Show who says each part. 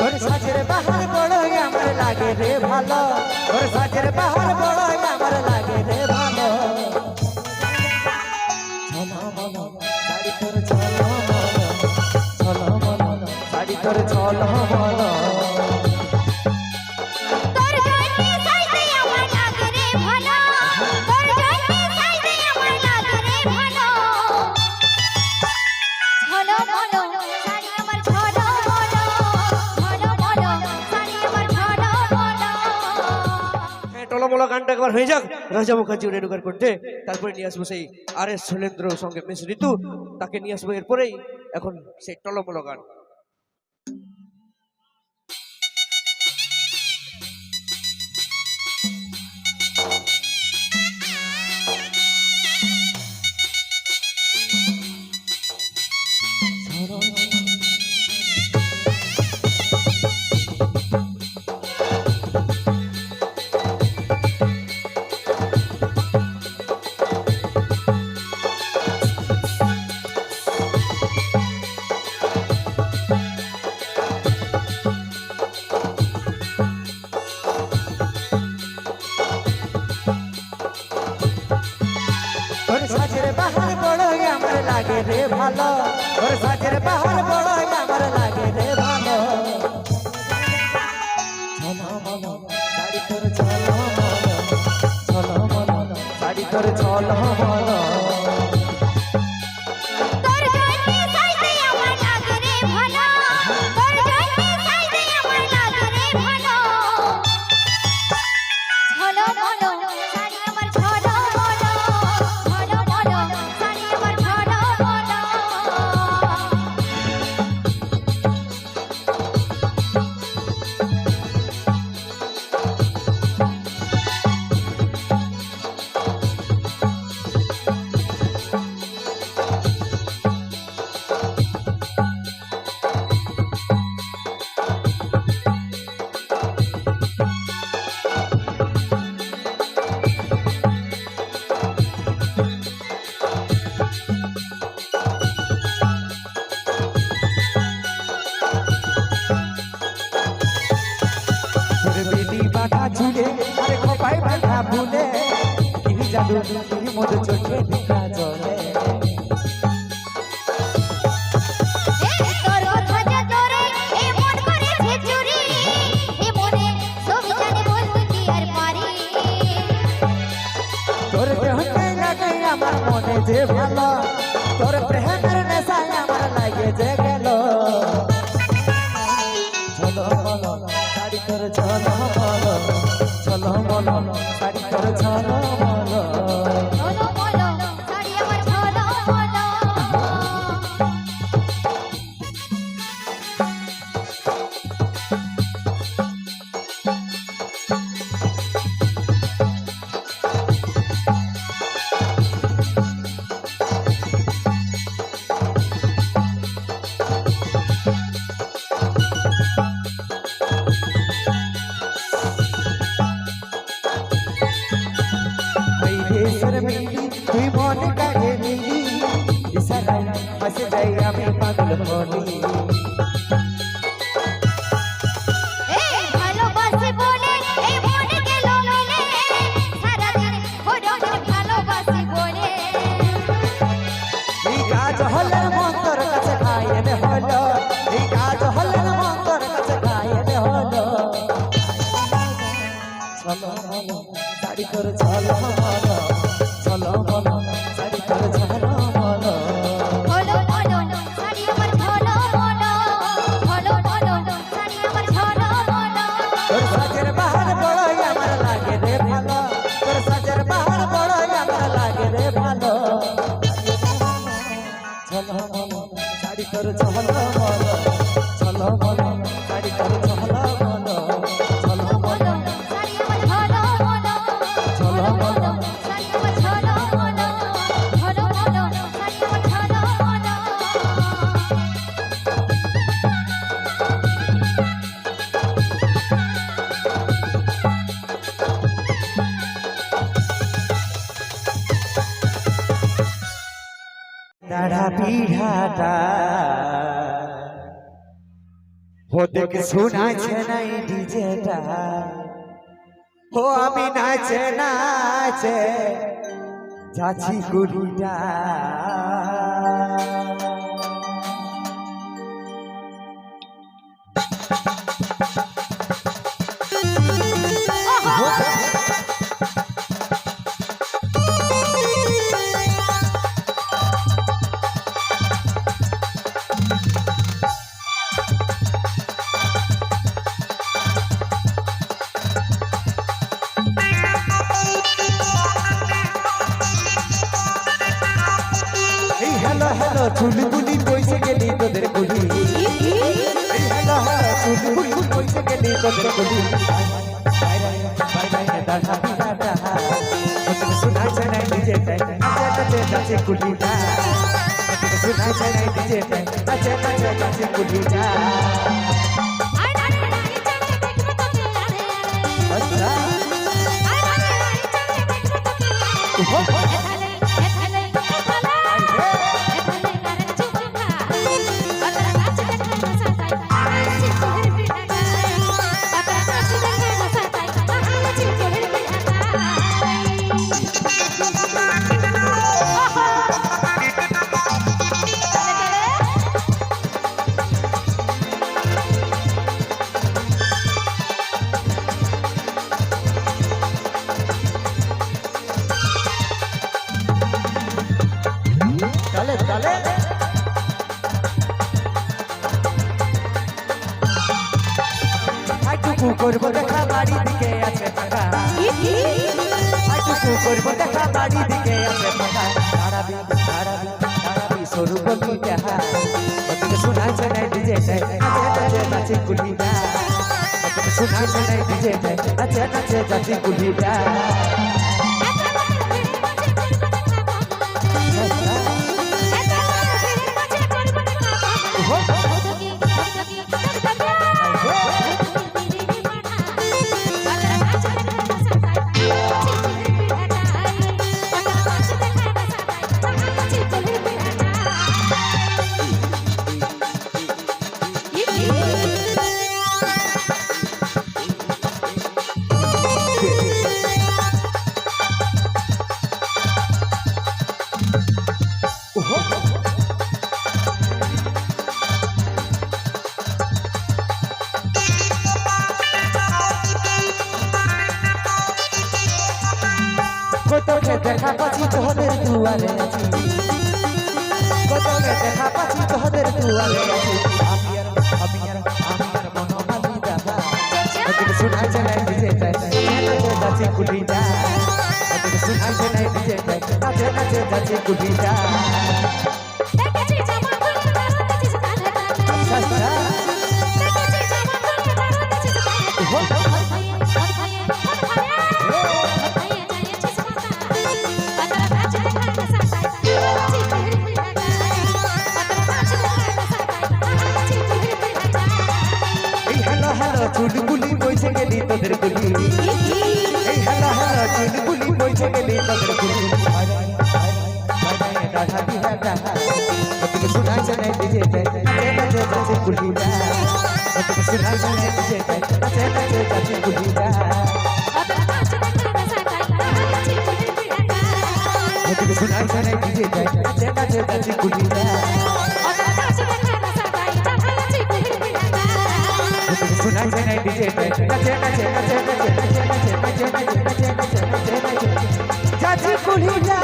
Speaker 1: তোর সাজের বাহার বড়ই আমার লাগে রে ভালো, তোর সাজের বাহার বড়ই আমার লাগে রে ভালো। ঝলা মলা শাড়ি তোর ঝলা মলা, ঝলা মলা শাড়ি তোর ঝলা মলা। টলমলা গানটা একবার হয়ে যাক, রাজা মুখার্জি রেনুকার করতে, তারপরে নিয়ে আসবো সেই আর.এস. শৈলেন্দ্র সঙ্গে মিস ঋতু, তাকে নিয়ে আসবো এরপরেই। এখন সেই টলমলা গান। তোর সাজের বাহার বড়ই আমার লাগে রে ভালো, তোর সাজের বাহার বড়ই আমার লাগে রে ভালো। ঝলা মলা শাড়ি তোর ঝলা মলা, ঝলা মলা শাড়ি তোর ঝলা মলা। ঝুলে আরে খোপাই বাঁধা ভুলে, কি জাদু তুই মোর চোখে দেখা জলে। তোর দেহতে লাগে আমার মনে যে ভালো, তোর প্রেমের নেশায় আমার লাগে যে গেল। চলো বলো শাড়ি তোর চলো বলো, চলো বলো শাড়ি তোর চলো বলো। তুই মনে কাহে মিলি ইশারায় ফাঁসে যাই আমি পাগল মনি। এই কাজ হলেন মন তোর কাছে খাইয়ে হলো, এই কাজ হলেন মন তোর কাছে খাইয়ে হলো। চলো বলো শাড়ি তোর চলো বলো, চলো বলো শাড়ি তোর চলো বলো। তোর সাজের বাহার বড়ই আমার লাগে রে ভালো, তোর সাজের বাহার বড়ই আমার লাগে রে ভালো। চলো বলো শাড়ি তোর চলো বলো, চলো বলো শাড়ি তোর চলো বলো, চলো বলো চলো বলো। দাঁড়া পিঠাটা
Speaker 2: ওদেরকে শোনাচ্ছে না এই ডিজেটা ও আমি নাচে নাচে যাচ্ছি কুড়িটা হ্যালো চুলবুলি কইছে গেলি তোদের গুলি হ্যালো চুলবুলি কইছে গেলি তোদের গুলি শোনাচ্ছে না ডিজে যাচ্ছে কুলিটা শোনাচ্ছে না ডিজে যাচ্ছে কুলিটা করবো দেখা বাড়ি দিকে আছে ফাঁকা করবো দেখা বাড়ি দিকে আছে ফাঁকা দাঁড়াবি দাঁড়াবি দাঁড়াবি সরু বলি দেখা শোনাচ্ছে না ডিজে যাচ্ছে কুলিটা শোনাচ্ছে না ডিজে যাচ্ছে কুলিটা তোকে দেখা পাচ্ছি তোদের দুয়ারে আছি তোকে দেখা পাচ্ছি তোদের দুয়ারে আছি আমি আর মনোমালি দেখা তোকে শোনাচ্ছে না ডিজে যাচ্ছে কুলিটা তোকে শোনাচ্ছে না ডিজে যাচ্ছে কুলিটা চুলবুলি কইছে গেলি তোদের গুলি এই হ্যালো চুলবুলি কইছে গেলি তোদের গুলি ডাঢ়া বিহা ডাঢ়া তোকে শোনাচ্ছে না ডিজে যাচ্ছে কুলিটা তোকে শোনাচ্ছে না ডিজে যাচ্ছে কুলিটা তোকে শোনাচ্ছে না ডিজে যাচ্ছে কুলিটা শোনাচ্ছে না ডিজে যাচ্ছে কুলিটা